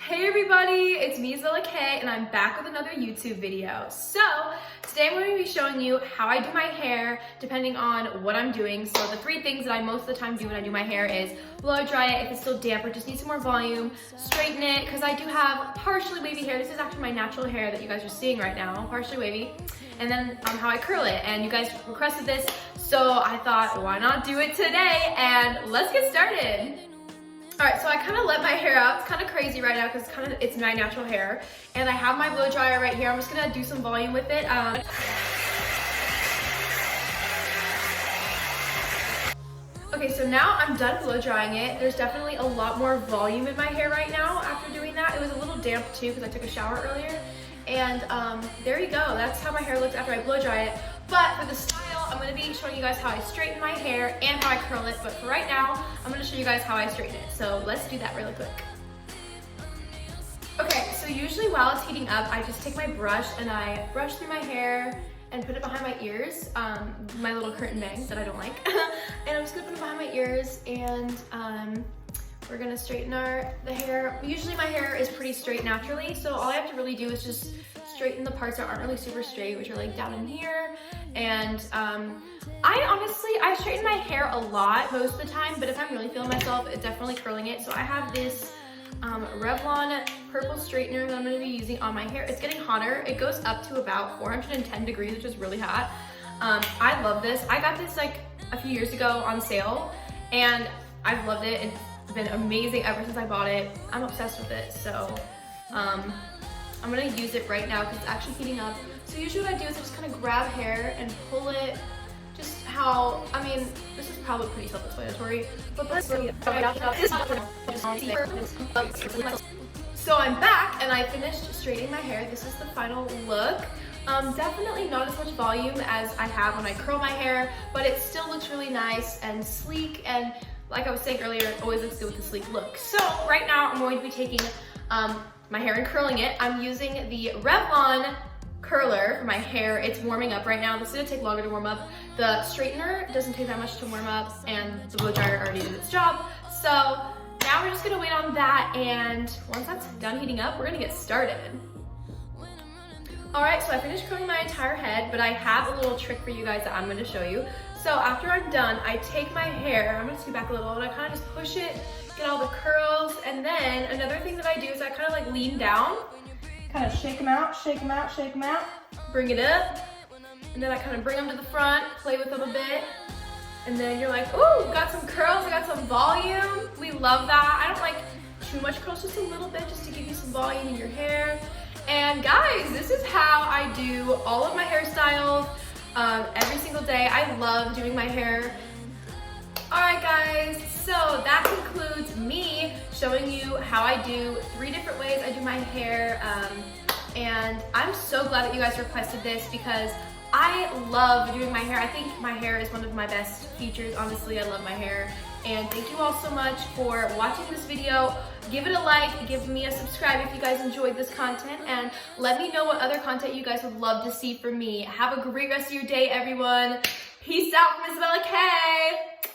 Hey everybody, it's me, Isabella Kay, and I'm back with another YouTube video. So, today I'm going to be showing you how I do my hair depending on what I'm doing. So the three things that I most of the time do when I do my hair is blow dry it if it's still damp or just needs some more volume, straighten it, because I do have partially wavy hair. This is actually my natural hair that you guys are seeing right now, partially wavy. And then how I curl it, and you guys requested this, so I thought, why not do it today? And let's get started. All right, so I kind of let my hair out. It's kind of crazy right now because it's my natural hair. And I have my blow dryer right here. I'm just gonna do some volume with it. Okay, so now I'm done blow drying it. There's definitely a lot more volume in my hair right now after doing that. It was a little damp too because I took a shower earlier. And there you go. That's how my hair looks after I blow dry it. But for the style, I'm going to be showing you guys how I straighten my hair and how I curl it. But for right now, I'm going to show you guys how I straighten it. So let's do that really quick. Okay, so usually while it's heating up, I just take my brush and I brush through my hair and put it behind my ears, my little curtain bangs that I don't like. And I'm just going to put it behind my ears and we're gonna straighten the hair. Usually my hair is pretty straight naturally, so all I have to really do is just straighten the parts that aren't really super straight, which are like down in here. And I straighten my hair a lot most of the time, but if I'm really feeling myself, it's definitely curling it. So I have this Revlon purple straightener that I'm gonna be using on my hair. It's getting hotter. It goes up to about 410 degrees, which is really hot. I love this. I got this like a few years ago on sale, and I've loved it. It's been amazing ever since I bought it. I'm obsessed with it, so I'm gonna use it right now because it's actually heating up. So usually what I do is I just kind of grab hair and pull it just how, I mean, this is probably pretty self-explanatory, but so I'm back and I finished straightening my hair. This is the final look. Definitely not as much volume as I have when I curl my hair, but it still looks really nice and sleek, and like I was saying earlier, it always looks good with a sleek look. So right now I'm going to be taking my hair and curling it. I'm using the Revlon curler for my hair. It's warming up right now. This is gonna take longer to warm up. The straightener doesn't take that much to warm up, and the blow dryer already did its job. So now we're just gonna wait on that, and once that's done heating up, we're gonna get started. All right, so I finished curling my entire head, but I have a little trick for you guys that I'm gonna show you. So after I'm done, I take my hair, I'm gonna scoot back a little, and I kind of just push it, get all the curls, and then another thing that I do is I kind of like lean down, kind of shake them out, shake them out, shake them out, bring it up, and then I kind of bring them to the front, play with them a bit, and then you're like, ooh, got some curls, I got some volume. We love that. I don't like too much curls, just a little bit, just to give you some volume in your hair. And guys, this is how I do all of my hairstyles. Every single day. I love doing my hair. All right guys, so that concludes me showing you how I do 3 different ways I do my hair, and I'm so glad that you guys requested this because I love doing my hair. I think my hair is one of my best features. Honestly, I love my hair. And thank you all so much for watching this video. Give it a like, give me a subscribe if you guys enjoyed this content, and let me know what other content you guys would love to see from me. Have a great rest of your day, everyone. Peace out from Isabella Kay.